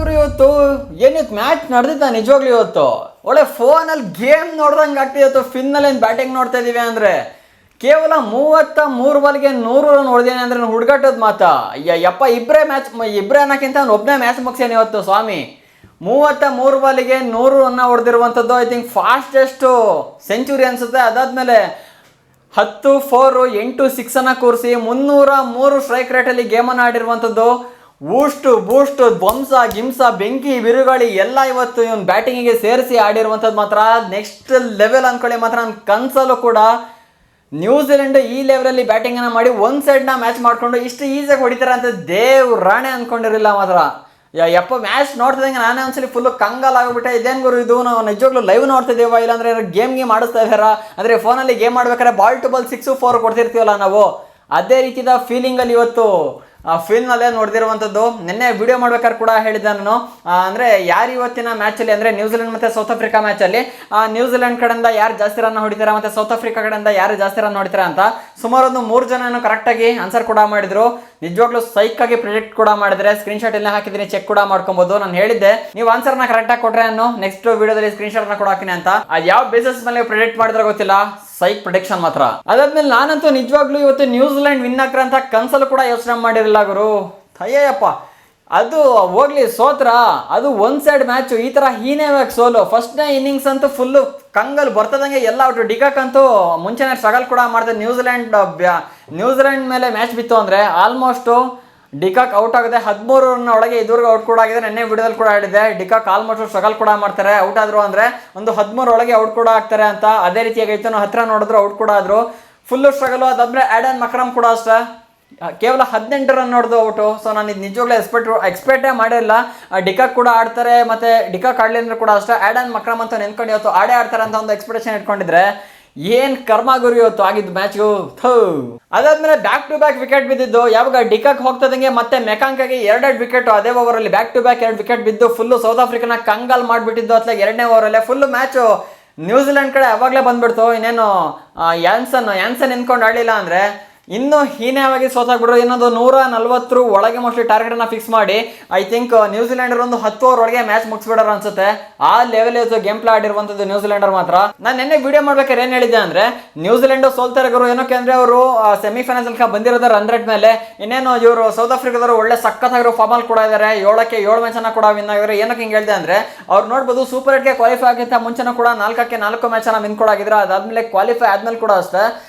ಗುರು ಇವತ್ತು ಏನಿತ್ತು ಮ್ಯಾಚ್ ನಡೆದಿದ್ದ ನಿಜವಾಗ್ಲೂ ಇವತ್ತು ಒಳ್ಳೆ ಫೋನಲ್ಲಿ ಗೇಮ್ ನೋಡ್ದಂಗೆ ಆಗ್ತಿತ್ತು. ಫಿನ್ನಲ್ಲಿ ಏನು ಬ್ಯಾಟಿಂಗ್ ನೋಡ್ತಾ ಇದೀವಿ ಅಂದರೆ ಕೇವಲ 33 ಬಾಲ್ಗೆ 100 ರನ್ ಹೊಡೆದೇನೆ ಅಂದರೆ ಹುಡುಗಾಟದ ಮಾತಾ. ಯಪ್ಪ ಇಬ್ಬರೇ ಅನ್ನೋಕ್ಕಿಂತ ಅವ್ನು ಒಬ್ಬನೇ ಮ್ಯಾಚ್ ಮುಗಿಸೇನೆ ಇವತ್ತು ಸ್ವಾಮಿ. 33 ಬಾಲಿಗೆ 100 ರನ್ನ ಹೊಡೆದಿರುವಂಥದ್ದು ಐ ಥಿಂಕ್ ಫಾಸ್ಟೆಸ್ಟು ಸೆಂಚುರಿ ಅನಿಸುತ್ತೆ. ಅದಾದಮೇಲೆ 10 4 8 6 ಕೂರಿಸಿ 303 ಸ್ಟ್ರೈಕ್ ರೇಟಲ್ಲಿ ಗೇಮನ್ನು ಆಡಿರುವಂಥದ್ದು. ಬೂಸ್ಟ್ ಧ್ವಂಸ ಗಿಂಸ ಬೆಂಕಿ ಬಿರುಗಾಳಿ ಎಲ್ಲ ಇವತ್ತು ಇವನು ಬ್ಯಾಟಿಂಗಿಗೆ ಸೇರಿಸಿ ಆಡಿರುವಂಥದ್ದು ಮಾತ್ರ ನೆಕ್ಸ್ಟ್ ಲೆವೆಲ್ ಅಂದ್ಕೊಳ್ಳಿ. ಮಾತ್ರ ನನ್ನ ಕನಸಲ್ಲೂ ಕೂಡ ನ್ಯೂಜಿಲೆಂಡ್ ಈ ಲೆವೆಲಲ್ಲಿ ಬ್ಯಾಟಿಂಗನ್ನು ಮಾಡಿ ಒಂದು ಸೈಡ್ನ ಮ್ಯಾಚ್ ಮಾಡಿಕೊಂಡು ಇಷ್ಟು ಈಸಿಯಾಗಿ ಹೊಡಿತಾರೆ ಅಂತ ರಾಣೆ ಅಂದ್ಕೊಂಡಿರಲಿಲ್ಲ ಮಾತ್ರ. ಯಪ್ಪ ಮ್ಯಾಚ್ ನೋಡ್ತಿದ್ದಂಗೆ ನಾನೇ ಒಂದ್ಸಲಿ ಫುಲ್ಲು ಕಂಗಾಲ್ ಆಗಿಬಿಟ್ಟೆ. ಇದೇನು ಗುರು ಇದು, ನಾವು ನಿಜವಾಗ್ಲೂ ಲೈವ್ ನೋಡ್ತಿದ್ದೀವ ಇಲ್ಲಾಂದರೆ ಗೇಮ್ ಆಡಿಸ್ತಾ ಇದ್ದಾರಾ ಅಂದರೆ ಫೋನಲ್ಲಿ ಗೇಮ್ ಆಡ್ಬೇಕಾದ್ರೆ ಬಾಲ್ ಟು ಬಾಲ್ 6 4 ಕೊಡ್ತಿರ್ತೀವಲ್ಲ ನಾವು, ಅದೇ ರೀತಿಯ ಫೀಲಿಂಗಲ್ಲಿ ಇವತ್ತು ಫಿಲ್ಮ್ನಲ್ಲೇ ನೋಡ್ದಿರುವಂಥದ್ದು. ನಿನ್ನೆ ವಿಡಿಯೋ ಮಾಡ್ಬೇಕಾದ್ರೆ ಕೂಡ ಹೇಳಿದ್ದೆ ನಾನು, ಅಂದರೆ ಯಾರು ಇವತ್ತಿನ ಮ್ಯಾಚಲ್ಲಿ ಅಂದರೆ ನ್ಯೂಜಿಲೆಂಡ್ ಮತ್ತು ಸೌತ್ ಆಫ್ರಿಕಾ ಮ್ಯಾಚಲ್ಲಿ ನ್ಯೂಜಿಲೆಂಡ್ ಕಡೆಯಿಂದ ಯಾರು ಜಾಸ್ತಿ ರನ್ ಹೊಡಿತಾರೆ ಮತ್ತು ಸೌತ್ ಆಫ್ರಿಕಾ ಕಡೆಯಿಂದ ಯಾರು ಜಾಸ್ತಿ ರನ್ ಹೊಡಿತಾರೆ ಅಂತ ಸುಮಾರು ಒಂದು 3 ಜನ ಕರೆಕ್ಟಾಗಿ ಆನ್ಸರ್ ಕೂಡ ಮಾಡಿದ್ರು. ನಿಜವಾಗ್ಲೂ ಸೈಕಾಗಿ ಪ್ರಿಡಿಕ್ಟ್ ಕೂಡ ಮಾಡಿದ್ರೆ ಸ್ಕ್ರೀನ್ಶಾಟ್ ಎಲ್ಲ ಹಾಕಿದ್ದೀನಿ, ಚೆಕ್ ಕೂಡ ಮಾಡ್ಕೊಬೋದು. ನಾನು ಹೇಳಿದ್ದೆ ನೀವು ಆನ್ಸರ್ನ ಕರೆಕ್ಟಾಗಿ ಕೊಟ್ರೆ ನಾನು ನೆಕ್ಸ್ಟ್ ವಿಡಿಯೋದಲ್ಲಿ ಸ್ಕ್ರೀನ್ಶಾಟ್ನ ಕೂಡ ಹಾಕಿನಿ ಅಂತ. ಅದು ಯಾವ ಬೇಸಿಸ್ ಮೇಲೆ ಪ್ರಿಡಿಕ್ಟ್ ಮಾಡಿದ್ರೆ ಗೊತ್ತಿಲ್ಲ, ಸೈಕ್ ಪ್ರೊಡಿಕ್ಷನ್ ಮಾತ್ರ. ಅದಾದ್ಮೇಲೆ ನಾನಂತೂ ನಿಜವಾಗ್ಲೂ ಇವತ್ತು ನ್ಯೂಜಿಲೆಂಡ್ ವಿನ್ ಆಗ್ತಾರೆ ಅಂತ ಕನ್ಸಲು ಕೂಡ ಯೋಚನೆ ಮಾಡಿರಲಿಲ್ಲ ಗುರು. ಅಯ್ಯಪ್ಪ ಅದು ಹೋಗ್ಲಿ ಸೋತ್ರ, ಅದು ಒಂದು ಸೈಡ್ ಮ್ಯಾಚು ಈ ಥರ ಹೀನೇವಾಗಿ ಸೋಲು. ಫಸ್ಟ್ನೇ ಇನ್ನಿಂಗ್ಸ್ ಅಂತೂ ಫುಲ್ಲು ಕಂಗಲ್ ಬರ್ತದಂಗೆ ಎಲ್ಲ ಔಟು. ಡಿಕಾಕ್ ಅಂತೂ ಮುಂಚೆನೇ ಸ್ಟ್ರಗಲ್ ಕೂಡ ಮಾಡ್ತಾರೆ. ನ್ಯೂಜಿಲೆಂಡ್ ಮೇಲೆ ಮ್ಯಾಚ್ ಬಿತ್ತು ಅಂದರೆ ಆಲ್ಮೋಸ್ಟು ಡಿಕಾಕ್ ಔಟ್ ಆಗಿದೆ. 13 ರನ್ ಒಳಗೆ ಇದುವರೆಗೂ ಔಟ್ ಕೂಡ ಆಗಿದೆ. ನೆನ್ನೆ ವಿಡಿಯೋದಲ್ಲಿ ಕೂಡ ಹೇಳಿದೆ ಡಿಕಾಕ್ ಆಲ್ಮೋಸ್ಟ್ ಸ್ಟ್ರಗಲ್ ಕೂಡ ಮಾಡ್ತಾರೆ. ಔಟ್ ಆದರು ಅಂದರೆ ಒಂದು 13 ಒಳಗೆ ಔಟ್ ಕೂಡ ಆಗ್ತಾರೆ ಅಂತ. ಅದೇ ರೀತಿಯಾಗಿ ನಾವು ಹತ್ತಿರ ನೋಡಿದ್ರು ಔಟ್ ಕೂಡ ಆದರು. ಫುಲ್ಲು ಸ್ಟ್ರಗಲು. ಅದಾದ್ಮೇಲೆ ಆ್ಯಡನ್ ಮಕ್ರಮ್ ಕೂಡ ಅಷ್ಟೇ ಕೇವಲ 18 ರನ್ ನೋಡ್ದು ಔಟು. ಸೊ ನಾನು ಇದು ನಿಜವಾಗ್ಲೂ ಎಕ್ಸ್ಪೆಕ್ಟೇ ಮಾಡಿರಲಿಲ್ಲ. ಡಿಕಾಕ್ ಕೂಡ ಆಡ್ತಾರೆ, ಮತ್ತು ಡಿಕಾಕ್ ಆಡಲಿ ಅಂದ್ರೆ ಕೂಡ ಅಷ್ಟೇ ಆ್ಯಡನ್ ಮಕ್ರಮ್ ಅಂತ ನೆನ್ಕೊಂಡು ಇವತ್ತು ಆಡ್ತಾರೆ ಅಂತ ಒಂದು ಎಕ್ಸ್ಪೆಕ್ಟೇಷನ್ ಇಟ್ಕೊಂಡಿದ್ರೆ ಏನು ಕರ್ಮ ಗುರು ಇವತ್ತು ಆಗಿದ್ದು ಮ್ಯಾಚ್ಗೂ. ಅದಾದ್ಮೇಲೆ ಬ್ಯಾಕ್ ಟು ಬ್ಯಾಕ್ ವಿಕೆಟ್ ಬಿದ್ದಿದ್ದು. ಯಾವಾಗ ಡಿಕಾಕ್ ಹೋಗ್ತದಂಗೆ ಮತ್ತೆ ಮೆಕಾಂಕಾಗಿ 2 ವಿಕೆಟ್ ಅದೇ ಓವರಲ್ಲಿ ಬ್ಯಾಕ್ ಟು ಬ್ಯಾಕ್ 2 ವಿಕೆಟ್ ಬಿದ್ದು ಫುಲ್ಲು ಸೌತ್ ಆಫ್ರಿಕಾನ ಕಂಗಾಲ್ ಮಾಡಿಬಿಟ್ಟಿದ್ದು. ಅಥವಾ 2ನೇ ಓವರಲ್ಲೇ ಫುಲ್ಲು ಮ್ಯಾಚು ನ್ಯೂಜಿಲೆಂಡ್ ಕಡೆ ಅವಾಗಲೇ ಬಂದ್ಬಿಡ್ತು. ಇನ್ನೇನು ಯಾನ್ಸನ್ ನಿಂತ್ಕೊಂಡು ಆಡಲಿಲ್ಲ ಅಂದರೆ ಇನ್ನೂ ಹೀನವಾಗಿ ಸೋತಾಗ್ಬಿಟ್ರು. ಇನ್ನೊಂದು 140 ಒಳಗೆ ಮೋಸ್ಟ್ಲಿ ಟಾರ್ಗೆಟನ್ನು ಫಿಕ್ಸ್ ಮಾಡಿ ಐ ಥಿಂಕ್ ನ್ಯೂಜಿಲೆಂಡರ್ ಒಂದು 10 ಓವರ್ ಒಳಗೆ ಮ್ಯಾಚ್ ಮುಗಿಸ್ಬಿಡೋರು ಅನ್ಸುತ್ತೆ. ಆ ಲೆವೆಲ್ ಇವತ್ತು ಗೇಮ್ ಪ್ಲೇ ಆಡಿರುವಂಥದ್ದು ನ್ಯೂಜಿಲೆಂಡರ್ ಮಾತ್ರ. ನಾನು ನಿನ್ನೆ ವಿಡಿಯೋ ಮಾಡ್ಬೇಕಾದ್ರೆ ಏನು ಹೇಳಿದ್ದೆ ಅಂದರೆ ನ್ಯೂಜಿಲೆಂಡ್ ಸೋಲ್ತಾರೆ ಗುರು, ಏನಕ್ಕೆ ಅಂದರೆ ಅವರು ಸೆಮಿಫೈನಲ್ಸ್ ತನಕ ಬಂದಿರೋದು ರನ್ ರೇಟ್ ಮೇಲೆ. ಇನ್ನೇನು ಇವರು ಸೌತ್ ಆಫ್ರಿಕಾದವರು ಒಳ್ಳೆ ಸಖತ್ತಾಗಿರೋ ಫಾರ್ಮಲ್ಲಿ ಕೂಡ ಇದ್ದಾರೆ. 7ಕ್ಕೆ 7 ಮ್ಯಾಚನ್ನು ಕೂಡ ವಿನ್ ಆಗಿದ್ದಾರೆ. ಏನಕ್ಕೆ ಹಿಂಗೆ ಹೇಳಿದೆ ಅಂದರೆ ಅವ್ರು ನೋಡ್ಬೋದು ಸೂಪರ್ 8ಗೆ ಕ್ವಾಲಿಫೈ ಆಗಿಂತ ಮುಂಚೆನೂ ಕೂಡ 4ಕ್ಕೆ 4 ಮ್ಯಾಚನ್ನು ವಿನ್ ಕೂಡ ಆಗಿದ್ರು. ಅದಾದಮೇಲೆ ಕ್ವಾಲಿಫೈ ಆದ್ಮೇಲೆ ಕೂಡ ಅಷ್ಟೇ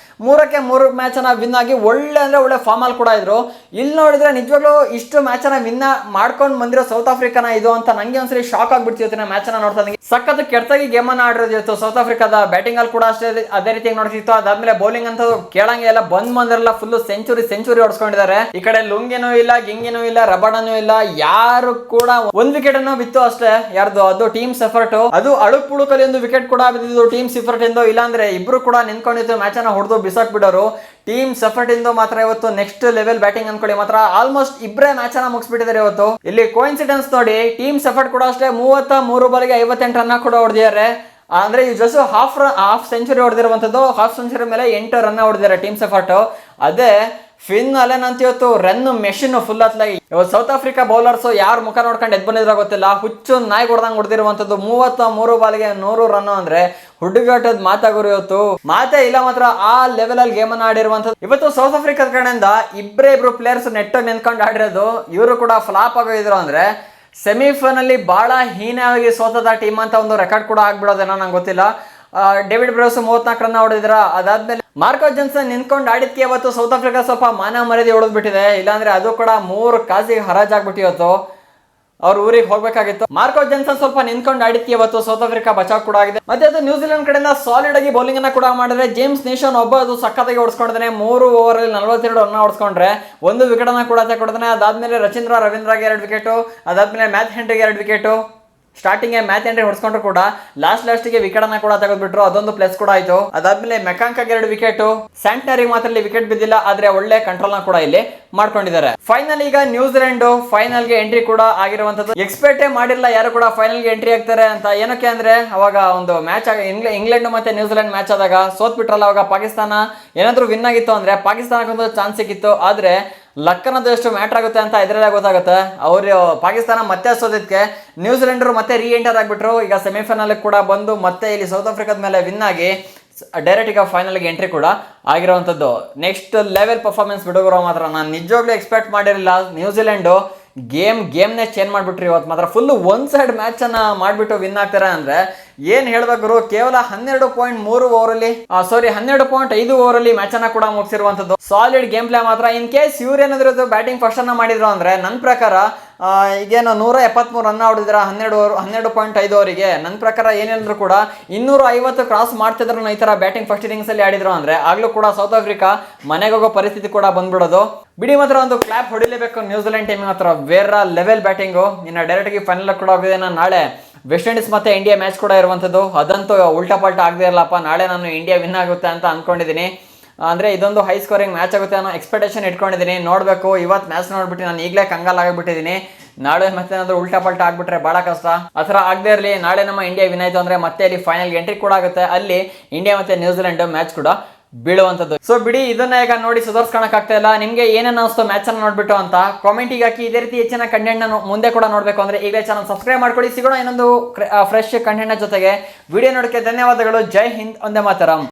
3ಕ್ಕೆ 3 ಮ್ಯಾಚನ್ನು ವಿನ್ ಆಗಿ ಒಳ್ಳೆ ಫಾರ್ಮಲ್ಲಿ ಕೂಡ ಇದ್ರು. ಇಲ್ಲಿ ನೋಡಿದ್ರೆ ನಿಜವಾಗ್ಲೂ ಇಷ್ಟು ಮ್ಯಾಚನ್ನು ವಿನ್ ಮಾಡ್ಕೊಂಡು ಬಂದಿರೋ ಸೌತ್ ಆಫ್ರಿಕಾನ ಇದು ಅಂತ ನನಗೆ ಒಂದ್ಸರಿ ಶಾಕ್ ಆಗ್ಬಿಡ್ತಿತ್ತು. ಮ್ಯಾಚನ್ನು ನೋಡ್ತಾ ಸಖತ್ ಕೆಟ್ಟಾಗಿ ಗೇಮನ್ನು ಆಡಿರೋದು ಇವತ್ತು ಸೌತ್ ಆಫ್ರಿಕಾದ. ಬ್ಯಾಟಿಂಗಲ್ಲಿ ಕೂಡ ಅಷ್ಟೇ ಅದೇ ರೀತಿಯಾಗಿ ನೋಡ್ತಿತ್ತು. ಅದಾದ್ಮೇಲೆ ಬೌಲಿಂಗ್ ಅಂತ ಕೇಳಂಗೆ ಎಲ್ಲ ಬಂದಿರಲ್ಲ, ಫುಲ್ಲು ಸೆಂಚುರಿ ಹೊಡ್ಸ್ಕೊಂಡಿದ್ದಾರೆ. ಈ ಕಡೆ ಲುಂಗಿನೂ ಇಲ್ಲ, ಗಿಂಗಿನೂ ಇಲ್ಲ, ರಬಡನೂ ಇಲ್ಲ, ಯಾರು ಕೂಡ 1 ವಿಕೆಟ್ ಅನ್ನು ಬಿತ್ತು ಅಷ್ಟೇ. ಯಾರ್ದು ಅದು ಟೀಮ್ಸ್ ಎಫರ್ಟ್. ಅದು ಅಳುಕ್ ಪುಳುಕಲ್ಲಿ 1 ವಿಕೆಟ್ ಕೂಡ ಬಿದ್ದಿದ್ದು ಟೀಮ್ಸ್ ಎಫರ್ಟ್ ಇಂದು. ಇಲ್ಲಾಂದ್ರೆ ಇಬ್ರು ಕೂಡ ನಿಂತ್ಕೊಂಡಿತ್ತು ಮ್ಯಾಚನ್ನು ಹೊಡೆದು ಬಿಸಾಕ್ಬಿಡೋರು. ಟೀಮ್ಸ್ ಎಫರ್ಟ್ ಇಂದು ಮಾತ್ರ ಇವತ್ತು ನೆಕ್ಸ್ಟ್ ಲೆವೆಲ್ ಬ್ಯಾಟಿಂಗ್ ಅನ್ಕೊಳ್ಳಿ. ಮಾತ್ರ ಆಲ್ಮೋಸ್ಟ್ ಇಬ್ಬರೇ ಮ್ಯಾಚ್ ಅನ್ನ ಮುಗಿಸ್ಬಿಟ್ಟಿದ್ದಾರೆ ಇವತ್ತು. ಇಲ್ಲಿ ಕೋಇನ್ಸಿಡೆನ್ಸ್ ನೋಡಿ, ಟೀಮ್ಸ್ ಎಫರ್ಟ್ ಕೂಡ ಅಷ್ಟೇ 33 ಬಾಲ್ಗೆ 58 ರನ್ ಕೂಡ ಹೊಡೆದಿದ್ದಾರೆ. ಅಂದ್ರೆ ಈ ಜಸ್ಟ್ ಹಾಫ್ ಸೆಂಚುರಿ ಹೊಡೆದಿರುವಂಥದ್ದು. ಹಾಫ್ ಸೆಂಚುರಿ ಮೇಲೆ 8 ರನ್ ಹೊಡೆದಿದ್ದಾರೆ ಟೀಮ್ಸ್ ಎಫರ್ಟ್. ಅದೇ ಫಿನ್ ಅಲ್ಲೇನಂತ ಇವತ್ತು ರನ್ ಮೆಷಿನ್ ಫುಲ್ ಅತ್ಲಾಗಿ. ಇವತ್ತು ಸೌತ್ ಆಫ್ರಿಕಾ ಬೌಲರ್ಸ್ ಯಾರು ಮುಖ ನೋಡ್ಕೊಂಡು ಎದ್ದು ಬಂದಿದ್ರೋ ಗೊತ್ತಿಲ್ಲ, ಹುಚ್ಚು ನಾಯಿ ಹೊಡೆದಂಗೆ ಹೊಡೆದಿರುವಂಥದ್ದು. 33 ಬಾಲ್ಗೆ 100 ರನ್ ಅಂದ್ರೆ ಹುಡುಗಾಟದ ಮಾತಾಗೋರು ಇವತ್ತು ಮಾತೇ ಇಲ್ಲ ಮಾತ್ರ. ಆ ಲೆವೆಲ್ ಅಲ್ಲಿ ಗೇಮ್ ಅನ್ನು ಆಡಿರುವಂಥದ್ದು. ಇವತ್ತು ಸೌತ್ ಆಫ್ರಿಕಾದ ಕಡೆಯಿಂದ ಇಬ್ರು ಪ್ಲೇಯರ್ಸ್ ನೆಟ್ಟಾಗಿ ನಿಂತ್ಕೊಂಡು ಆಡಿರೋದು. ಇವರು ಕೂಡ ಫ್ಲಾಪ್ ಆಗೋದಿದ್ರು ಅಂದ್ರೆ ಸೆಮಿಫೈನಲ್ಲಿ ಬಹಳ ಹೀನವಾಗಿ ಸೋತದ ಟೀಮ್ ಅಂತ ಒಂದು ರೆಕಾರ್ಡ್ ಕೂಡ ಆಗ್ಬಿಡೋದೇನೋ ನಂಗೆ ಗೊತ್ತಿಲ್ಲ. ಡೇವಿಡ್ ಬ್ರೂಸ್ 34 ರನ್ ಹೊಡೆದಿದ್ರ. ಅದಾದ್ಮೇಲೆ ಮಾರ್ಕೋ ಜಾನ್ಸನ್ ನಿಂತ್ಕೊಂಡು ಆಡಿದ್ಕೆ ಇವತ್ತು ಸೌತ್ ಆಫ್ರಿಕಾ ಸ್ವಲ್ಪ ಮಾನ ಮರ್ಯಾದೆ ಹೊಡೆದ್ಬಿಟ್ಟಿದೆ. ಇಲ್ಲಾಂದ್ರೆ ಅದು ಕೂಡ 3 ಕಾಸಿಗೆ ಹರಾಜಾಗ್ಬಿಟ್ಟು ಇವತ್ತು ಅವ್ರ ಊರಿಗೆ ಹೋಗ್ಬೇಕಾಗಿತ್ತು. ಮಾರ್ಕೋ ಜಾನ್ಸನ್ ಸ್ವಲ್ಪ ನಿಂತ್ಕೊಂಡು ಆಡಿದ್ಕೆ ಇವತ್ತು ಸೌತ್ ಆಫ್ರಿಕಾ ಬಚಾವ್ ಕೂಡ ಆಗಿದೆ. ಮತ್ತೆ ಅದು ನ್ಯೂಜಿಲೆಂಡ್ ಕಡೆಯಿಂದ ಸಾಲಿಡ್ ಆಗಿ ಬೌಲಿಂಗ್ ಅನ್ನ ಕೂಡ ಮಾಡಿದ್ರೆ ಜೇಮ್ಸ್ ನೇಷನ್ ಒಬ್ಬ ಅದು ಸಖತ್ತಾಗಿ ಹೊಡ್ಸ್ಕೊಂಡಿದ್ದಾನೆ. 3 ಓವರಲ್ಲಿ 42 ರನ್ ಹೊಡ್ಸ್ಕೊಂಡ್ರೆ 1 ವಿಕೆಟ್ ಅನ್ನ ಕೂಡ ತಗೊಂಡಿದ್ದಾನೆ. ಅದಾದ್ಮೇಲೆ ರವೀಂದ್ರಗೆ 2 ವಿಕೆಟ್, ಅದಾದ್ಮೇಲೆ ಮ್ಯಾಥ್ ಹೆನ್ರಿಗೆ 2 ವಿಕೆಟ್. ಸ್ಟಾರ್ಟಿಂಗ್ ಮ್ಯಾಚ್ ಎಂಟ್ರಿ ಹೊಡ್ಸ್ಕೊಂಡ್ರು ಕೂಡ ಲಾಸ್ಟ್ಗೆ ವಿಕೆಟ್ ಅನ್ನ ಕೂಡ ತೆಗೆದ್ಬಿಟ್ರು. ಅದೊಂದು ಪ್ಲಸ್ ಕೂಡ ಆಯ್ತು. ಅದಾದ್ಮೇಲೆ ಮೆಕಾಂಕಾಗೆ 2 ವಿಕೆಟ್, ಸ್ಯಾಂಟ್ನರಿಗೆ ಮಾತ್ರ ಇಲ್ಲಿ ವಿಕೆಟ್ ಬಿದ್ದಿಲ್ಲ, ಆದ್ರೆ ಒಳ್ಳೆ ಕಂಟ್ರೋಲ್ ನ ಕೂಡ ಇಲ್ಲಿ ಮಾಡ್ಕೊಂಡಿದ್ದಾರೆ. ಫೈನಲ್ ಈಗ ನ್ಯೂಜಿಲೆಂಡ್ ಫೈನಲ್ ಗೆ ಎಂಟ್ರಿ ಕೂಡ ಆಗಿರುವಂತದ್ದು. ಎಕ್ಸ್ಪೆಕ್ಟೇ ಮಾಡಿರಲ್ಲ ಯಾರು ಕೂಡ ಫೈನಲ್ ಗೆ ಎಂಟ್ರಿ ಆಗ್ತಾರೆ ಅಂತ. ಏನಕ್ಕೆ ಅಂದ್ರೆ ಅವಾಗ ಒಂದು ಮ್ಯಾಚ್ ಇಂಗ್ಲೆಂಡ್ ಮತ್ತೆ ನ್ಯೂಜಿಲೆಂಡ್ ಮ್ಯಾಚ್ ಆದಾಗ ಸೋತ್ ಬಿಟ್ರಲ್ಲ, ಅವಾಗ ಪಾಕಿಸ್ತಾನ ಏನಾದ್ರು ವಿನ್ ಆಗಿತ್ತು ಅಂದ್ರೆ ಪಾಕಿಸ್ತಾನಕ್ಕೊಂದು ಚಾನ್ಸ್ ಸಿಕ್ಕಿತ್ತು. ಆದ್ರೆ ಲಕ್ ಅನ್ನೋದು ಎಷ್ಟು ಮ್ಯಾಟ್ರ್ ಆಗುತ್ತೆ ಅಂತ ಇದರಲ್ಲೇ ಗೊತ್ತಾಗುತ್ತೆ. ಅವರು ಪಾಕಿಸ್ತಾನ ಮತ್ತೆ ಸೋದಿದ್ದಕ್ಕೆ ನ್ಯೂಜಿಲೆಂಡರು ಮತ್ತೆ ರೀ ಎಂಟರ್ ಆಗಿಬಿಟ್ರು. ಈಗ ಸೆಮಿಫೈನಲ್ ಕೂಡ ಬಂದು ಮತ್ತೆ ಇಲ್ಲಿ ಸೌತ್ ಆಫ್ರಿಕಾದ ಮೇಲೆ ವಿನ್ ಆಗಿ ಡೈರೆಕ್ಟ್ ಈಗ ಫೈನಲ್ಗೆ ಎಂಟ್ರಿ ಕೂಡ ಆಗಿರುವಂಥದ್ದು. ನೆಕ್ಸ್ಟ್ ಲೆವೆಲ್ ಪರ್ಫಾರ್ಮೆನ್ಸ್ ಬಿಡುಗರು ಮಾತ್ರ ನಾನು ನಿಜವಾಗ್ಲೂ ಎಕ್ಸ್ಪೆಕ್ಟ್ ಮಾಡಿರಲಿಲ್ಲ. ನ್ಯೂಜಿಲೆಂಡು ಗೇಮ್ನೇ ಚೇಂಜ್ ಮಾಡಿಬಿಟ್ರಿ ಇವತ್ತು ಮಾತ್ರ. ಫುಲ್ಲು ಒನ್ ಸೈಡ್ ಮ್ಯಾಚನ್ನು ಮಾಡಿಬಿಟ್ಟು ವಿನ್ ಆಗ್ತಾರೆ ಅಂದರೆ ಏನು ಹೇಳ್ಬೇಕು, ಕೇವಲ 12.3 ಓವರಲ್ಲಿ 12.5 ಓವರಲ್ಲಿ ಮ್ಯಾಚನ್ನು ಕೂಡ ಮುಗಿಸಿರುವಂಥದ್ದು. ಸಾಲಿಡ್ ಗೇಮ್ ಪ್ಲೇ ಮಾತ್ರ. ಇನ್ ಕೇಸ್ ಇವ್ರು ಏನಾದ್ರು ಬ್ಯಾಟಿಂಗ್ ಫಸ್ಟನ್ನು ಮಾಡಿದ್ರು ಅಂದರೆ ನನ್ನ ಪ್ರಕಾರ ಈಗೇನು 173 ರನ್ ಹೊಡೆದಿರ 12.5 ಓವರಿಗೆ, ನನ್ನ ಪ್ರಕಾರ ಏನೇನಾದ್ರು ಕೂಡ 250 ಕ್ರಾಸ್ ಮಾಡ್ತಿದ್ರು ಈ ಥರ ಬ್ಯಾಟಿಂಗ್ ಫಸ್ಟ್ ಇನ್ನಿಂಗ್ಸಲ್ಲಿ ಆಡಿದ್ರು ಅಂದರೆ ಆಗಲೂ ಕೂಡ ಸೌತ್ ಆಫ್ರಿಕಾ ಮನೆಗೆ ಹೋಗೋ ಪರಿಸ್ಥಿತಿ ಕೂಡ ಬಂದ್ಬಿಡೋದು. ಬಿಡಿ ಮಾತ್ರ ಒಂದು ಕ್ಲಾಪ್ ಹೊಡಿಲೇಬೇಕು ನ್ಯೂಜಿಲೆಂಡ್ ಟೀಮ್ ಮಾತ್ರ. ಬೇರೆ ಲೆವೆಲ್ ಬ್ಯಾಟಿಂಗು. ಇನ್ನು ಡೈರೆಕ್ಟಾಗಿ ಫೈನಲ್ ಕೂಡ ಹೋಗಿದೆ. ನಾನು ನಾಳೆ ವೆಸ್ಟ್ ಇಂಡೀಸ್ ಮತ್ತು ಇಂಡಿಯಾ ಮ್ಯಾಚ್ ಕೂಡ ಇರುವಂಥದ್ದು. ಅದಂತೂ ಉಲ್ಟಾ ಪಲ್ಟಾ ಆಗದೆ ಇರಲ್ಲಪ್ಪ. ನಾಳೆ ನಾನು ಇಂಡಿಯಾ ವಿನ್ ಆಗುತ್ತೆ ಅಂತ ಅಂದ್ಕೊಂಡಿದ್ದೀನಿ. ಅಂದರೆ ಇದೊಂದು ಹೈ ಸ್ಕೋರಿಂಗ್ ಮ್ಯಾಚ್ ಆಗುತ್ತೆ ಅನ್ನೋ ಎಕ್ಸ್ಪೆಕ್ಟೇಷನ್ ಇಟ್ಕೊಂಡಿದ್ದೀನಿ. ನೋಡಬೇಕು. ಇವತ್ತು ಮ್ಯಾಚ್ ನೋಡ್ಬಿಟ್ಟು ನಾನು ಈಗಲೇ ಕಂಗಾಲ್ ಆಗಿಬಿಟ್ಟಿದ್ದೀನಿ. ನಾಳೆ ಮತ್ತೆ ಏನಾದರೂ ಉಲ್ಟಾ ಪಲ್ಟಾ ಆಗಿಬಿಟ್ರೆ ಭಾಳ ಕಷ್ಟ. ಆ ಥರ ಆಗದೆ ಇರಲಿ. ನಾಳೆ ನಮ್ಮ ಇಂಡಿಯಾ ವಿನ್ ಆಯಿತು ಅಂದರೆ ಮತ್ತೆ ಅಲ್ಲಿ ಫೈನಲ್ಗೆ ಎಂಟ್ರಿ ಕೂಡ ಆಗುತ್ತೆ. ಅಲ್ಲಿ ಇಂಡಿಯಾ ಮತ್ತು ನ್ಯೂಜಿಲೆಂಡ್ ಮ್ಯಾಚ್ ಕೂಡ ಬೀಳುವಂಥದ್ದು. ಸೊ ಬಿಡಿ, ಇದನ್ನ ಈಗ ನೋಡಿ ಸುಧಾರಿಸ್ಕೊಳಕ್ಕಾಗ್ತಾ ಇಲ್ಲ. ನಿಮಗೆ ಏನೇನು ಅನಿಸ್ತು ಮ್ಯಾಚನ್ನು ನೋಡ್ಬಿಟ್ಟು ಅಂತ ಕಾಮೆಂಟಿಗೆ ಹಾಕಿ. ಇದೇ ರೀತಿ ಹೆಚ್ಚಿನ ಕಂಟೆಂಟ್ನ ಮುಂದೆ ಕೂಡ ನೋಡಬೇಕು ಅಂದರೆ ಈಗಲೇ ಚಾನಲ್ ಸಬ್ಸ್ಕ್ರೈಬ್ ಮಾಡ್ಕೊಳ್ಳಿ. ಸಿಗೋಣ ಇನ್ನೊಂದು ಫ್ರೆಶ್ ಕಂಟೆಂಟ್ನ ಜೊತೆಗೆ. ವಿಡಿಯೋ ನೋಡೋಕ್ಕೆ ಧನ್ಯವಾದಗಳು. ಜೈ ಹಿಂದ್, ಒಂದೇ ಮಾತರಂ.